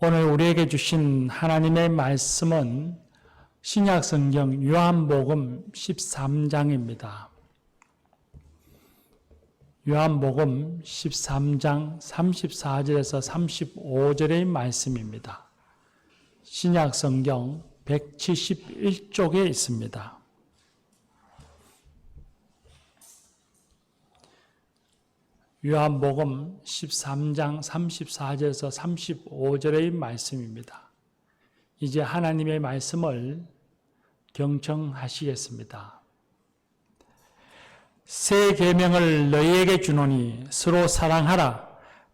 오늘 우리에게 주신 하나님의 말씀은 신약성경 요한복음 13장입니다. 요한복음 13장 34절에서 35절의 말씀입니다. 신약성경 171쪽에 있습니다. 요한복음 13장 34절에서 35절의 말씀입니다. 이제 하나님의 말씀을 경청하시겠습니다. 새 계명을 너희에게 주노니 서로 사랑하라.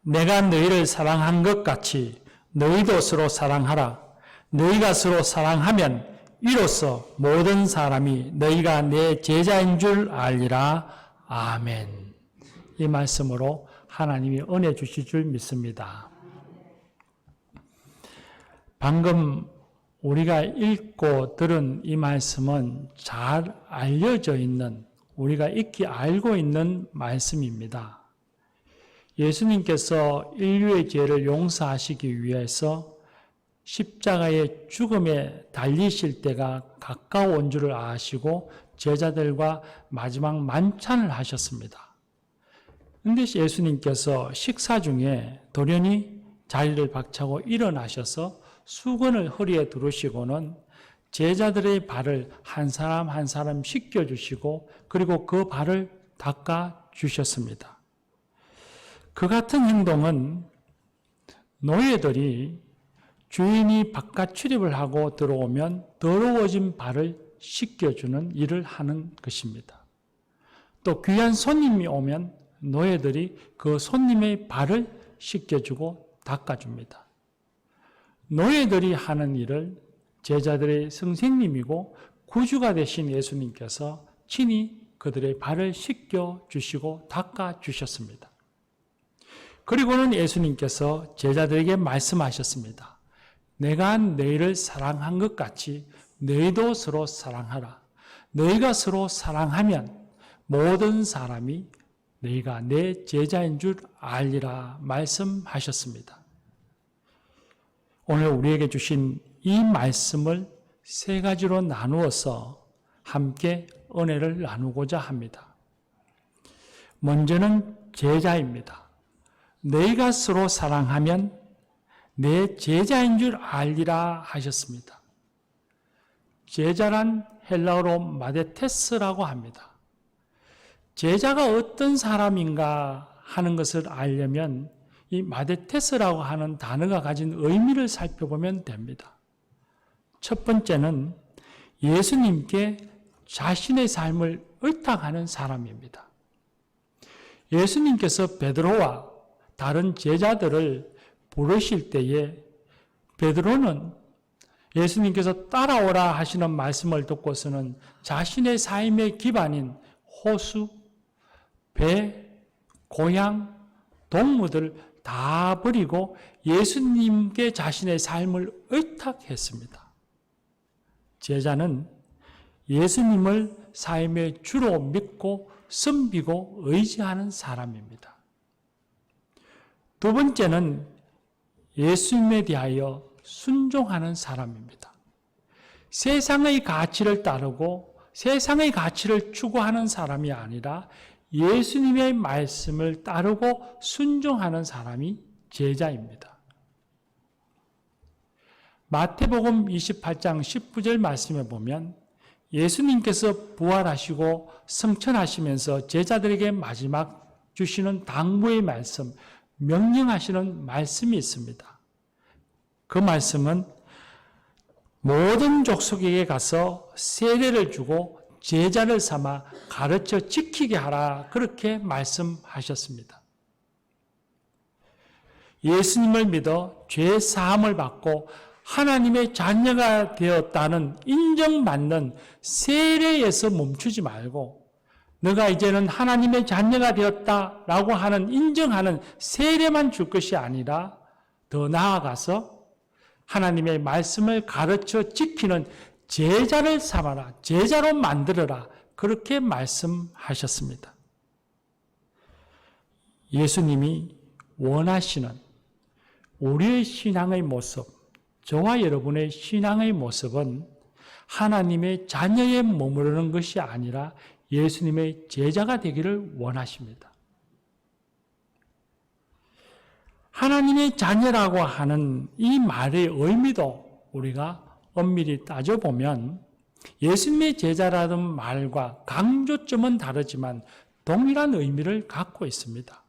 내가 너희를 사랑한 것 같이 너희도 서로 사랑하라. 너희가 서로 사랑하면 이로써 모든 사람이 너희가 내 제자인 줄 알리라. 아멘. 이 말씀으로 하나님이 은혜 주실 줄 믿습니다. 방금 우리가 읽고 들은 이 말씀은 잘 알려져 있는, 우리가 익히 알고 있는 말씀입니다. 예수님께서 인류의 죄를 용서하시기 위해서 십자가의 죽음에 달리실 때가 가까운 줄을 아시고 제자들과 마지막 만찬을 하셨습니다. 그런데 예수님께서 식사 중에 돌연히 자리를 박차고 일어나셔서 수건을 허리에 두르시고는 제자들의 발을 한 사람 한 사람 씻겨주시고 그리고 그 발을 닦아주셨습니다. 그 같은 행동은 노예들이 주인이 바깥 출입을 하고 들어오면 더러워진 발을 씻겨주는 일을 하는 것입니다. 또 귀한 손님이 오면 노예들이 그 손님의 발을 씻겨주고 닦아줍니다. 노예들이 하는 일을 제자들의 선생님이고 구주가 되신 예수님께서 친히 그들의 발을 씻겨주시고 닦아주셨습니다. 그리고는 예수님께서 제자들에게 말씀하셨습니다. 내가 너희를 사랑한 것 같이 너희도 서로 사랑하라. 너희가 서로 사랑하면 모든 사람이 너희가 내 제자인 줄 알리라 말씀하셨습니다. 오늘 우리에게 주신 이 말씀을 세 가지로 나누어서 함께 은혜를 나누고자 합니다. 먼저는 제자입니다. 너희가 서로 사랑하면 내 제자인 줄 알리라 하셨습니다. 제자란 헬라어로 마데테스라고 합니다. 제자가 어떤 사람인가 하는 것을 알려면 이 마데테스라고 하는 단어가 가진 의미를 살펴보면 됩니다. 첫 번째는 예수님께 자신의 삶을 의탁하는 사람입니다. 예수님께서 베드로와 다른 제자들을 부르실 때에 베드로는 예수님께서 따라오라 하시는 말씀을 듣고서는 자신의 삶의 기반인 호수, 배, 고향, 동무들 다 버리고 예수님께 자신의 삶을 의탁했습니다. 제자는 예수님을 삶의 주로 믿고 섬기고 의지하는 사람입니다. 두 번째는 예수님에 대하여 순종하는 사람입니다. 세상의 가치를 따르고 세상의 가치를 추구하는 사람이 아니라 예수님의 말씀을 따르고 순종하는 사람이 제자입니다. 마태복음 28장 19절 말씀에 보면 예수님께서 부활하시고 승천하시면서 제자들에게 마지막 주시는 당부의 말씀, 명령하시는 말씀이 있습니다. 그 말씀은 모든 족속에게 가서 세례를 주고 제자를 삼아 가르쳐 지키게 하라, 그렇게 말씀하셨습니다. 예수님을 믿어 죄 사함을 받고 하나님의 자녀가 되었다는 인정받는 세례에서 멈추지 말고 너가 이제는 하나님의 자녀가 되었다라고 하는 인정하는 세례만 줄 것이 아니라 더 나아가서 하나님의 말씀을 가르쳐 지키는 제자를 삼아라, 제자로 만들어라, 그렇게 말씀하셨습니다. 예수님이 원하시는 우리의 신앙의 모습, 저와 여러분의 신앙의 모습은 하나님의 자녀에 머무르는 것이 아니라 예수님의 제자가 되기를 원하십니다. 하나님의 자녀라고 하는 이 말의 의미도 우리가 엄밀히 따져보면 예수님의 제자라는 말과 강조점은 다르지만 동일한 의미를 갖고 있습니다.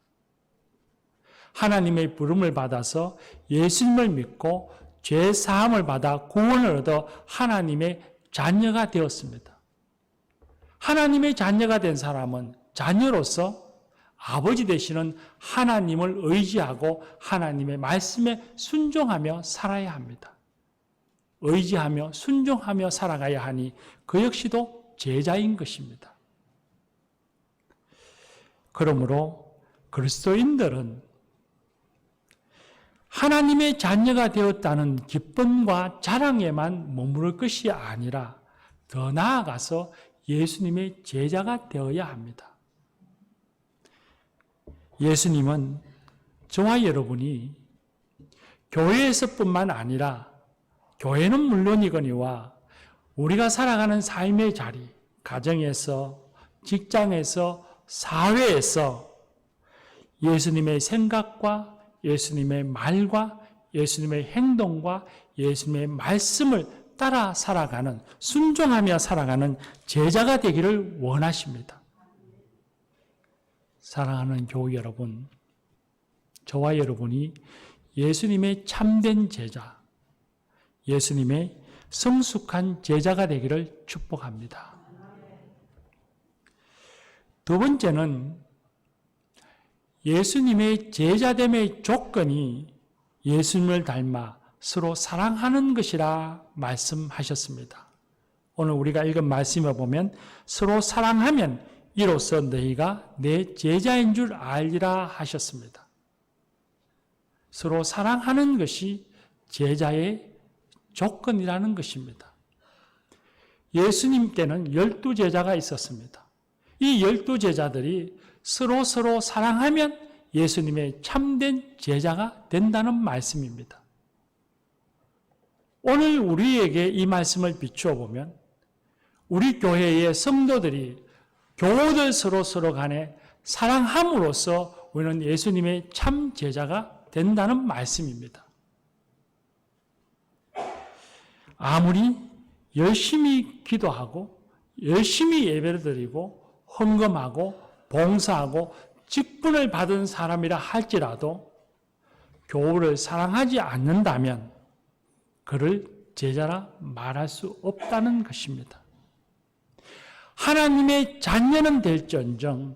하나님의 부름을 받아서 예수님을 믿고 죄 사함을 받아 구원을 얻어 하나님의 자녀가 되었습니다. 하나님의 자녀가 된 사람은 자녀로서 아버지 되시는 하나님을 의지하고 하나님의 말씀에 순종하며 살아야 합니다. 의지하며 순종하며 살아가야 하니 그 역시도 제자인 것입니다. 그러므로 그리스도인들은 하나님의 자녀가 되었다는 기쁨과 자랑에만 머무를 것이 아니라 더 나아가서 예수님의 제자가 되어야 합니다. 예수님은 저와 여러분이 교회에서뿐만 아니라 교회는 물론이거니와 우리가 살아가는 삶의 자리, 가정에서, 직장에서, 사회에서 예수님의 생각과 예수님의 말과 예수님의 행동과 예수님의 말씀을 따라 살아가는, 순종하며 살아가는 제자가 되기를 원하십니다. 사랑하는 교우 여러분, 저와 여러분이 예수님의 참된 제자, 예수님의 성숙한 제자가 되기를 축복합니다. 두 번째는 예수님의 제자됨의 조건이 예수님을 닮아 서로 사랑하는 것이라 말씀하셨습니다. 오늘 우리가 읽은 말씀에 보면 서로 사랑하면 이로써 너희가 내 제자인 줄 알리라 하셨습니다. 서로 사랑하는 것이 제자의 조건이라는 것입니다. 예수님께는 12제자가 있었습니다. 이 12제자들이 서로 사랑하면 예수님의 참된 제자가 된다는 말씀입니다. 오늘 우리에게 이 말씀을 비추어 보면 우리 교회의 성도들이 교우들 서로 간에 사랑함으로써 우리는 예수님의 참 제자가 된다는 말씀입니다. 아무리 열심히 기도하고 열심히 예배를 드리고 헌금하고 봉사하고 직분을 받은 사람이라 할지라도 교우를 사랑하지 않는다면 그를 제자라 말할 수 없다는 것입니다. 하나님의 자녀는 될지언정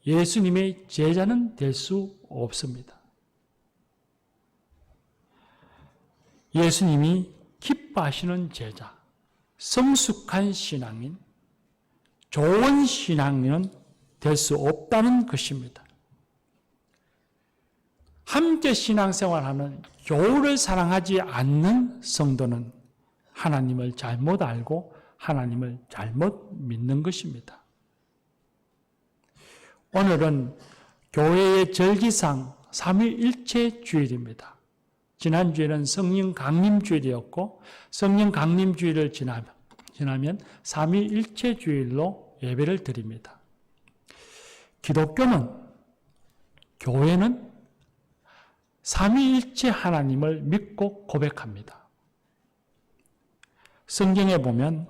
예수님의 제자는 될 수 없습니다. 예수님이 기뻐하시는 제자, 성숙한 신앙인, 좋은 신앙인은 될 수 없다는 것입니다. 함께 신앙생활하는 교우를 사랑하지 않는 성도는 하나님을 잘못 알고 하나님을 잘못 믿는 것입니다. 오늘은 교회의 절기상 삼위일체 주일입니다. 지난주에는 성령 강림 주일이었고 성령 강림 주일을 지나면 삼위일체 주일로 예배를 드립니다. 기독교는, 교회는 삼위일체 하나님을 믿고 고백합니다. 성경에 보면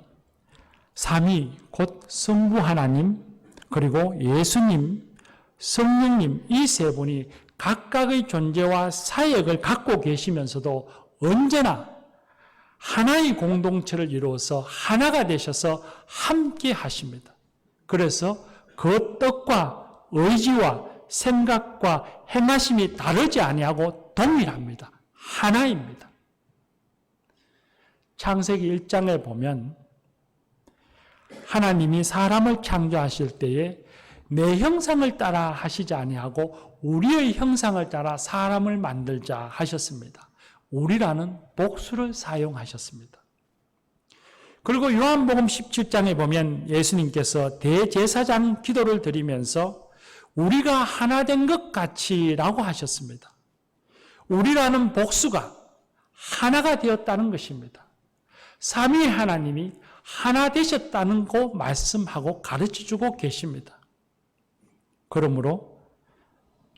삼위 곧 성부 하나님 그리고 예수님, 성령님 이 세 분이 각각의 존재와 사역을 갖고 계시면서도 언제나 하나의 공동체를 이루어서 하나가 되셔서 함께 하십니다. 그래서 그 뜻과 의지와 생각과 행하심이 다르지 아니하고 동일합니다. 하나입니다. 창세기 1장에 보면 하나님이 사람을 창조하실 때에 내 형상을 따라 하시지 아니하고 우리의 형상을 따라 사람을 만들자 하셨습니다. 우리라는 복수를 사용하셨습니다. 그리고 요한복음 17장에 보면 예수님께서 대제사장 기도를 드리면서 우리가 하나 된 것 같이라고 하셨습니다. 우리라는 복수가 하나가 되었다는 것입니다. 삼위의 하나님이 하나 되셨다는 거 말씀하고 가르쳐주고 계십니다. 그러므로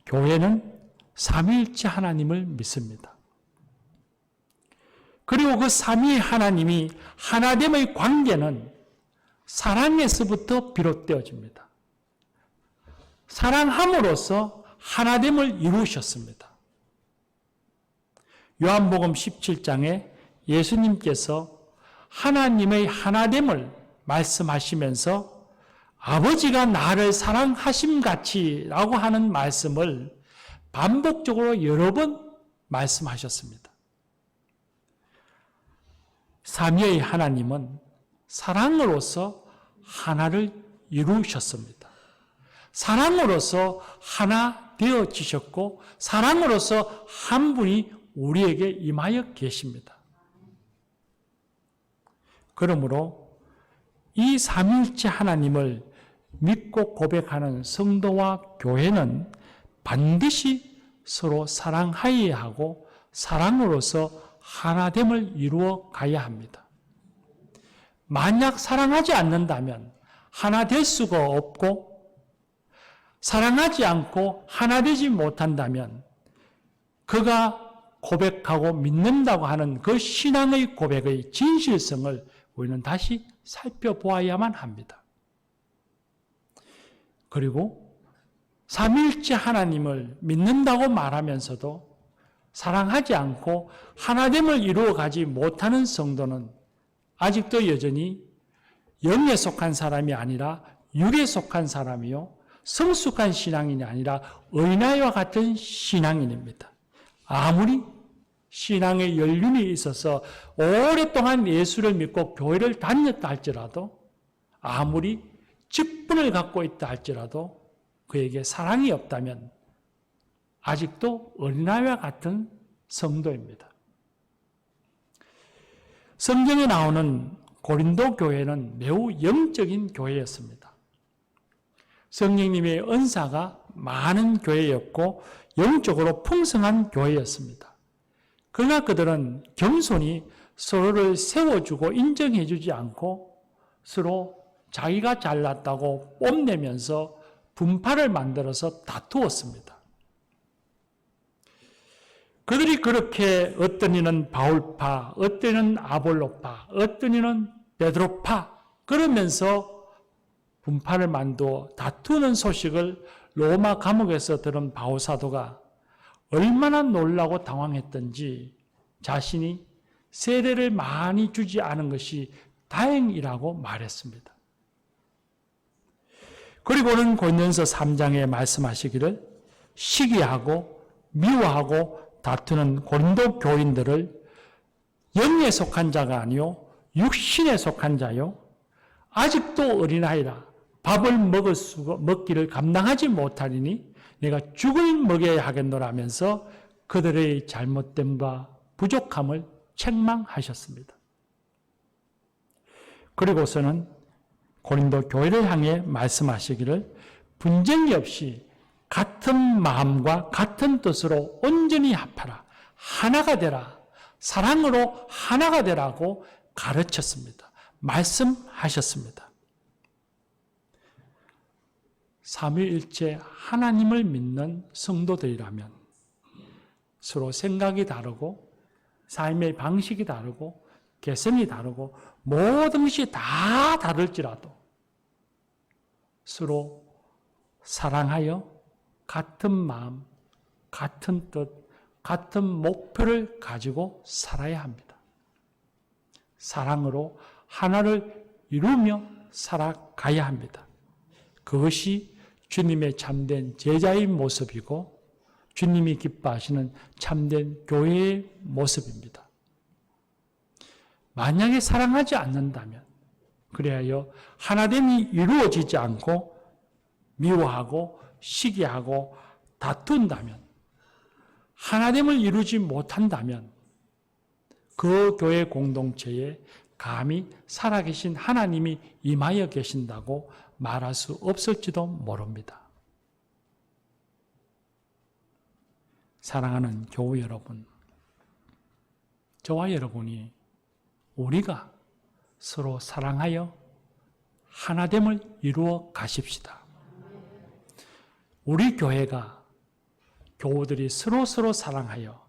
교회는 삼위일체 하나님을 믿습니다. 그리고 그 삼위의 하나님이 하나됨의 관계는 사랑에서부터 비롯되어집니다. 사랑함으로써 하나됨을 이루셨습니다. 요한복음 17장에 예수님께서 하나님의 하나됨을 말씀하시면서 아버지가 나를 사랑하심같이 라고 하는 말씀을 반복적으로 여러 번 말씀하셨습니다. 삼위의 하나님은 사랑으로서 하나를 이루셨습니다. 사랑으로서 하나 되어지셨고 사랑으로서 한 분이 우리에게 임하여 계십니다. 그러므로 이 삼위일체 하나님을 믿고 고백하는 성도와 교회는 반드시 서로 사랑하여야 하고 사랑으로서 하나됨을 이루어 가야 합니다. 만약 사랑하지 않는다면 하나 될 수가 없고 사랑하지 않고 하나 되지 못한다면 그가 고백하고 믿는다고 하는 그 신앙의 고백의 진실성을 우리는 다시 살펴보아야만 합니다. 그리고 삼위일체 하나님을 믿는다고 말하면서도 사랑하지 않고 하나됨을 이루어가지 못하는 성도는 아직도 여전히 영에 속한 사람이 아니라 육에 속한 사람이요 성숙한 신앙인이 아니라 어린아이와 같은 신앙인입니다. 아무리 신앙의 연륜이 있어서 오랫동안 예수를 믿고 교회를 다녔다 할지라도 아무리 직분을 갖고 있다 할지라도 그에게 사랑이 없다면 아직도 어린아이와 같은 성도입니다. 성경에 나오는 고린도 교회는 매우 영적인 교회였습니다. 성령님의 은사가 많은 교회였고 영적으로 풍성한 교회였습니다. 그러나 그들은 겸손히 서로를 세워주고 인정해주지 않고 서로 자기가 잘났다고 뽐내면서 분파를 만들어서 다투었습니다. 그들이 그렇게 어떤 이는 바울파, 어떤 이는 아볼로파, 어떤 이는 베드로파 그러면서 분파를 만들어 다투는 소식을 로마 감옥에서 들은 바울 사도가 얼마나 놀라고 당황했던지 자신이 세례를 많이 주지 않은 것이 다행이라고 말했습니다. 그리고는 고린도전서 3장에 말씀하시기를 시기하고 미워하고 다투는 고린도 교인들을 영에 속한 자가 아니요 육신에 속한 자요 아직도 어린아이라 밥을 먹기를 감당하지 못하리니 내가 죽을 먹여야 하겠노라 하면서 그들의 잘못됨과 부족함을 책망하셨습니다. 그리고서는 고린도 교회를 향해 말씀하시기를 분쟁이 없이 같은 마음과 같은 뜻으로 온전히 합하라. 하나가 되라. 사랑으로 하나가 되라고 가르쳤습니다. 말씀하셨습니다. 삼위일체 하나님을 믿는 성도들이라면 서로 생각이 다르고 삶의 방식이 다르고 개성이 다르고 모든 것이 다 다를지라도 서로 사랑하여 같은 마음, 같은 뜻, 같은 목표를 가지고 살아야 합니다. 사랑으로 하나를 이루며 살아가야 합니다. 그것이 주님의 참된 제자의 모습이고 주님이 기뻐하시는 참된 교회의 모습입니다. 만약에 사랑하지 않는다면 그래야 하나됨이 이루어지지 않고 미워하고 시기하고 다툰다면 하나됨을 이루지 못한다면 그 교회 공동체에 감히 살아계신 하나님이 임하여 계신다고 말할 수 없을지도 모릅니다. 사랑하는 교우 여러분, 저와 여러분이 우리가 서로 사랑하여 하나됨을 이루어 가십시다. 우리 교회가 교우들이 서로 사랑하여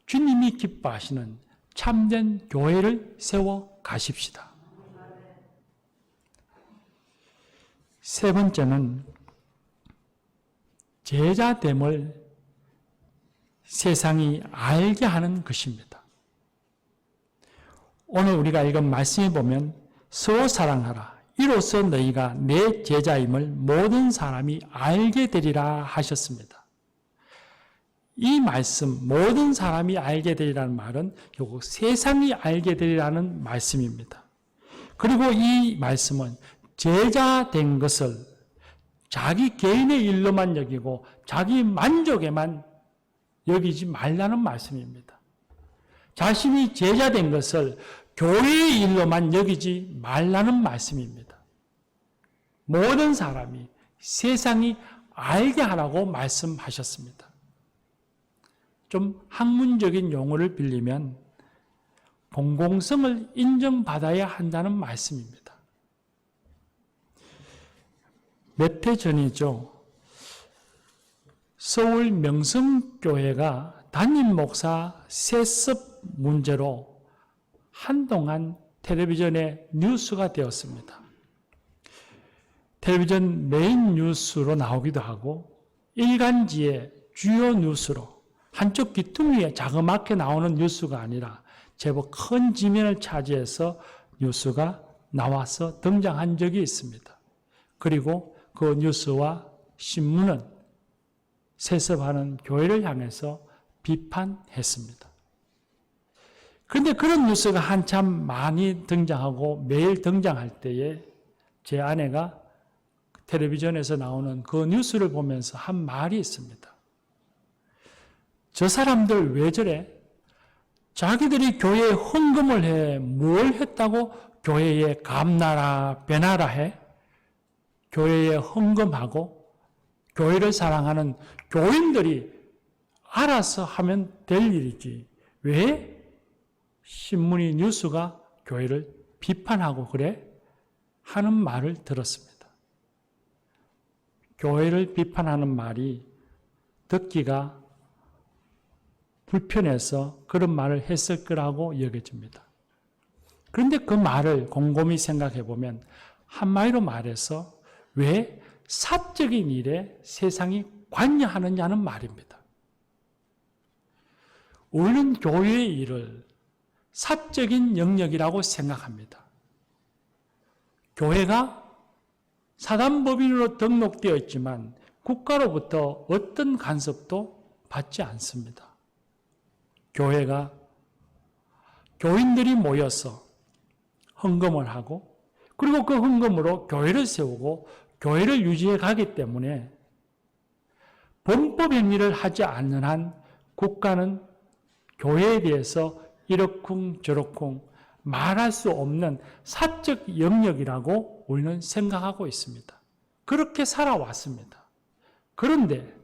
주님이 기뻐하시는 참된 교회를 세워 가십시다. 세 번째는 제자됨을 세상이 알게 하는 것입니다. 오늘 우리가 읽은 말씀에 보면 서로 사랑하라. 이로써 너희가 내 제자임을 모든 사람이 알게 되리라 하셨습니다. 이 말씀, 모든 사람이 알게 되리라는 말은 결국 세상이 알게 되리라는 말씀입니다. 그리고 이 말씀은 제자 된 것을 자기 개인의 일로만 여기고 자기 만족에만 여기지 말라는 말씀입니다. 자신이 제자 된 것을 교회의 일로만 여기지 말라는 말씀입니다. 모든 사람이, 세상이 알게 하라고 말씀하셨습니다. 좀 학문적인 용어를 빌리면 공공성을 인정받아야 한다는 말씀입니다. 몇 해 전이죠. 서울 명성교회가 담임 목사 세습 문제로 한동안 텔레비전에 뉴스가 되었습니다. 텔레비전 메인 뉴스로 나오기도 하고 일간지의 주요 뉴스로 한쪽 귀퉁이에 자그맣게 나오는 뉴스가 아니라 제법 큰 지면을 차지해서 뉴스가 나와서 등장한 적이 있습니다. 그리고 그 뉴스와 신문은 세습하는 교회를 향해서 비판했습니다. 그런데 그런 뉴스가 한참 많이 등장하고 매일 등장할 때에 제 아내가 텔레비전에서 나오는 그 뉴스를 보면서 한 말이 있습니다. 저 사람들 왜 저래? 자기들이 교회에 헌금을 해. 뭘 했다고 교회에 감나라 배나라 해? 교회에 헌금하고 교회를 사랑하는 교인들이 알아서 하면 될 일이지. 왜 신문이 뉴스가 교회를 비판하고 그래? 하는 말을 들었습니다. 교회를 비판하는 말이 듣기가 불편해서 그런 말을 했을 거라고 여겨집니다. 그런데 그 말을 곰곰이 생각해 보면 한마디로 말해서 왜 사적인 일에 세상이 관여하느냐는 말입니다. 우리는 교회의 일을 사적인 영역이라고 생각합니다. 교회가 사단법인으로 등록되어 있지만 국가로부터 어떤 간섭도 받지 않습니다. 교회가 교인들이 모여서 헌금을 하고 그리고 그 헌금으로 교회를 세우고 교회를 유지해 가기 때문에 범법 행위를 하지 않는 한 국가는 교회에 대해서 이러쿵 저러쿵 말할 수 없는 사적 영역이라고 우리는 생각하고 있습니다. 그렇게 살아왔습니다. 그런데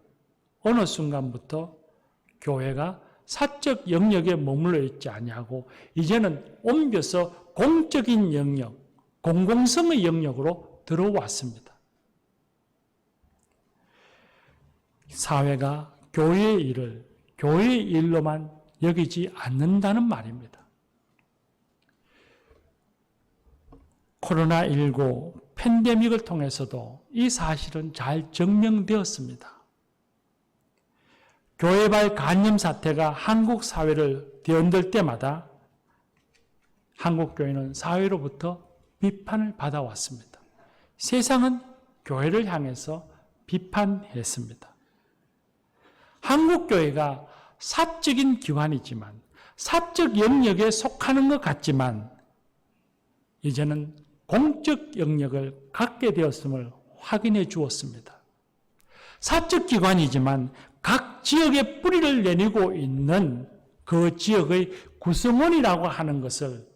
어느 순간부터 교회가 사적 영역에 머물러 있지 아니하고 이제는 옮겨서 공적인 영역, 공공성의 영역으로 들어왔습니다. 사회가 교회의 일을 교회의 일로만 여기지 않는다는 말입니다. 코로나19 팬데믹을 통해서도 이 사실은 잘 증명되었습니다. 교회발 간염 사태가 한국 사회를 뒤흔들 때마다 한국 교회는 사회로부터 비판을 받아왔습니다. 세상은 교회를 향해서 비판했습니다. 한국 교회가 사적인 기관이지만 사적 영역에 속하는 것 같지만 이제는 공적 영역을 갖게 되었음을 확인해 주었습니다. 사적 기관이지만 각 지역에 뿌리를 내리고 있는 그 지역의 구성원이라고 하는 것을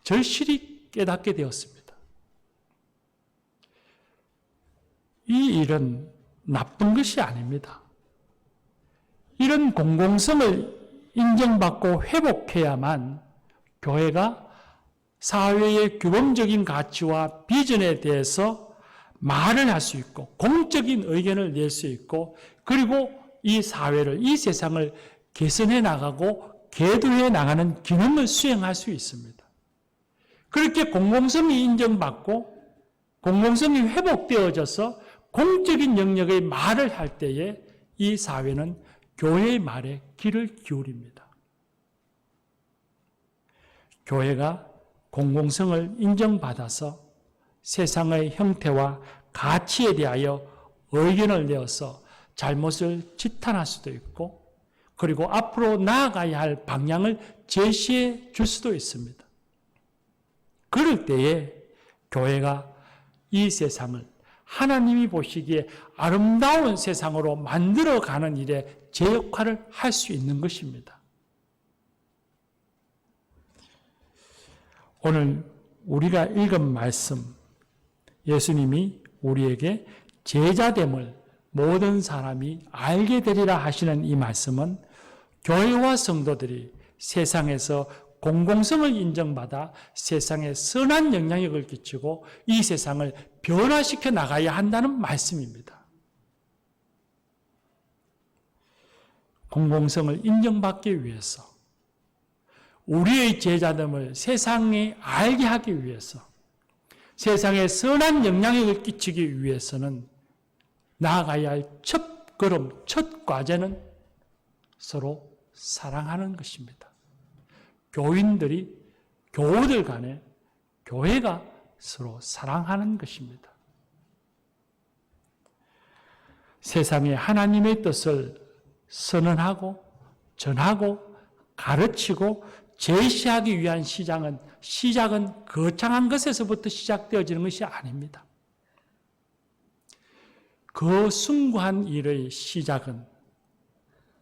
절실히 깨닫게 되었습니다. 이 일은 나쁜 것이 아닙니다. 이를 이런 공공성을 인정받고 회복해야만 교회가 사회의 규범적인 가치와 비전에 대해서 말을 할 수 있고 공적인 의견을 낼 수 있고 그리고 이 사회를, 이 세상을 개선해 나가고 계도해 나가는 기능을 수행할 수 있습니다. 그렇게 공공성이 인정받고 공공성이 회복되어져서 공적인 영역의 말을 할 때에 이 사회는 교회의 말에 귀를 기울입니다. 교회가 공공성을 인정받아서 세상의 형태와 가치에 대하여 의견을 내어서 잘못을 지탄할 수도 있고 그리고 앞으로 나아가야 할 방향을 제시해 줄 수도 있습니다. 그럴 때에 교회가 이 세상을 하나님이 보시기에 아름다운 세상으로 만들어가는 일에 제 역할을 할 수 있는 것입니다. 오늘 우리가 읽은 말씀, 예수님이 우리에게 제자됨을 모든 사람이 알게 되리라 하시는 이 말씀은 교회와 성도들이 세상에서 공공성을 인정받아 세상에 선한 영향력을 끼치고 이 세상을 변화시켜 나가야 한다는 말씀입니다. 공공성을 인정받기 위해서 우리의 제자됨을 세상에 알게 하기 위해서 세상에 선한 영향력을 끼치기 위해서는 나아가야 할 첫 걸음, 첫 과제는 서로 사랑하는 것입니다. 교인들이 교우들 간에 교회가 서로 사랑하는 것입니다. 세상에 하나님의 뜻을 선언하고 전하고 가르치고 제시하기 위한 시작은 거창한 것에서부터 시작되어지는 것이 아닙니다. 그 숭고한 일의 시작은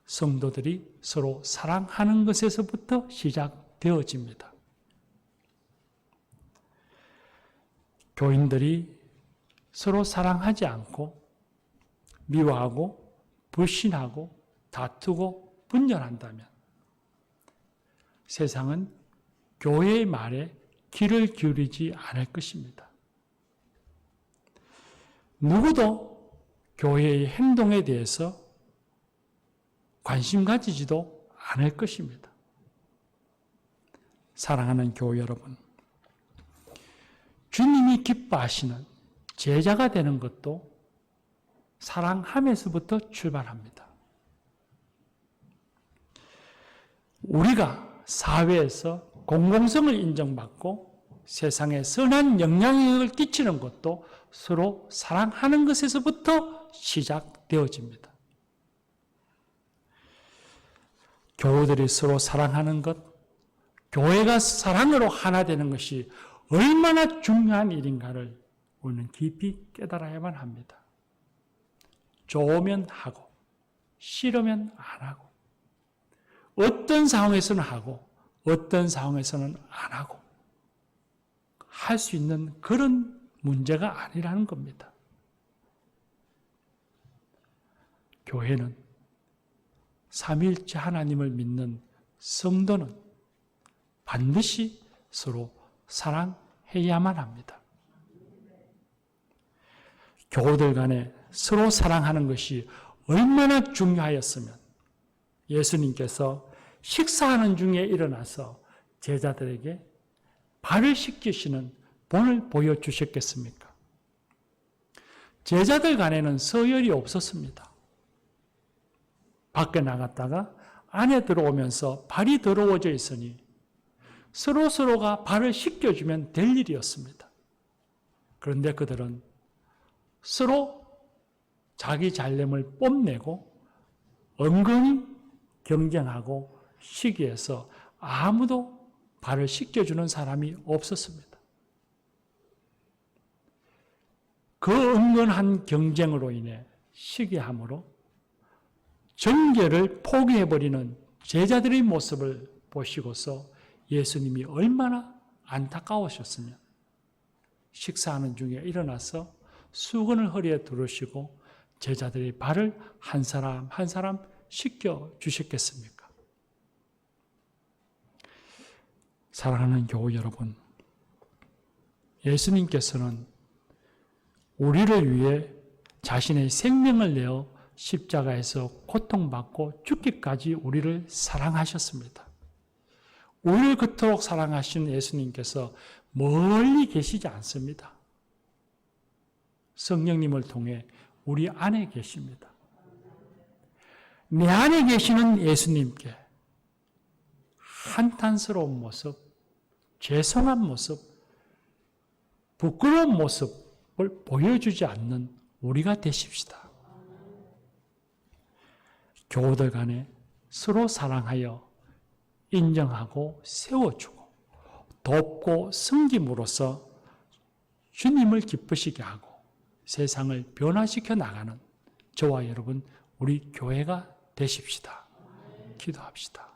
성도들이 서로 사랑하는 것에서부터 시작되어집니다. 교인들이 서로 사랑하지 않고 미워하고 불신하고 다투고 분열한다면 세상은 교회의 말에 귀를 기울이지 않을 것입니다. 누구도 교회의 행동에 대해서 관심 가지지도 않을 것입니다. 사랑하는 교회 여러분, 주님이 기뻐하시는 제자가 되는 것도 사랑함에서부터 출발합니다. 우리가 사회에서 공공성을 인정받고 세상에 선한 영향력을 끼치는 것도 서로 사랑하는 것에서부터 시작되어집니다. 교우들이 서로 사랑하는 것, 교회가 사랑으로 하나 되는 것이 얼마나 중요한 일인가를 우리는 깊이 깨달아야만 합니다. 좋으면 하고, 싫으면 안 하고, 어떤 상황에서는 하고, 어떤 상황에서는 안 하고, 할 수 있는 그런 문제가 아니라는 겁니다. 교회는 삼위일체 하나님을 믿는 성도는 반드시 서로 사랑해야만 합니다. 교우들 간에 서로 사랑하는 것이 얼마나 중요하였으면 예수님께서 식사하는 중에 일어나서 제자들에게 발을 씻기시는 본을 보여주셨겠습니까? 제자들 간에는 서열이 없었습니다. 밖에 나갔다가 안에 들어오면서 발이 더러워져 있으니 서로가 발을 씻겨주면 될 일이었습니다. 그런데 그들은 서로 자기 잘됨을 뽐내고 은근히 경쟁하고 시기해서 아무도 발을 씻겨주는 사람이 없었습니다. 그 은근한 경쟁으로 인해 시기함으로 정결을 포기해버리는 제자들의 모습을 보시고서 예수님이 얼마나 안타까우셨으면 식사하는 중에 일어나서 수건을 허리에 두르시고 제자들의 발을 한 사람 한 사람 시켜주셨겠습니까? 사랑하는 교우 여러분, 예수님께서는 우리를 위해 자신의 생명을 내어 십자가에서 고통받고 죽기까지 우리를 사랑하셨습니다. 우리를 그토록 사랑하신 예수님께서 멀리 계시지 않습니다. 성령님을 통해 우리 안에 계십니다. 내 안에 계시는 예수님께 한탄스러운 모습, 죄송한 모습, 부끄러운 모습을 보여주지 않는 우리가 되십시다. 교우들 간에 서로 사랑하여 인정하고 세워주고 돕고 섬김으로써 주님을 기쁘시게 하고 세상을 변화시켜 나가는 저와 여러분 우리 교회가 되십시다. 기도합시다.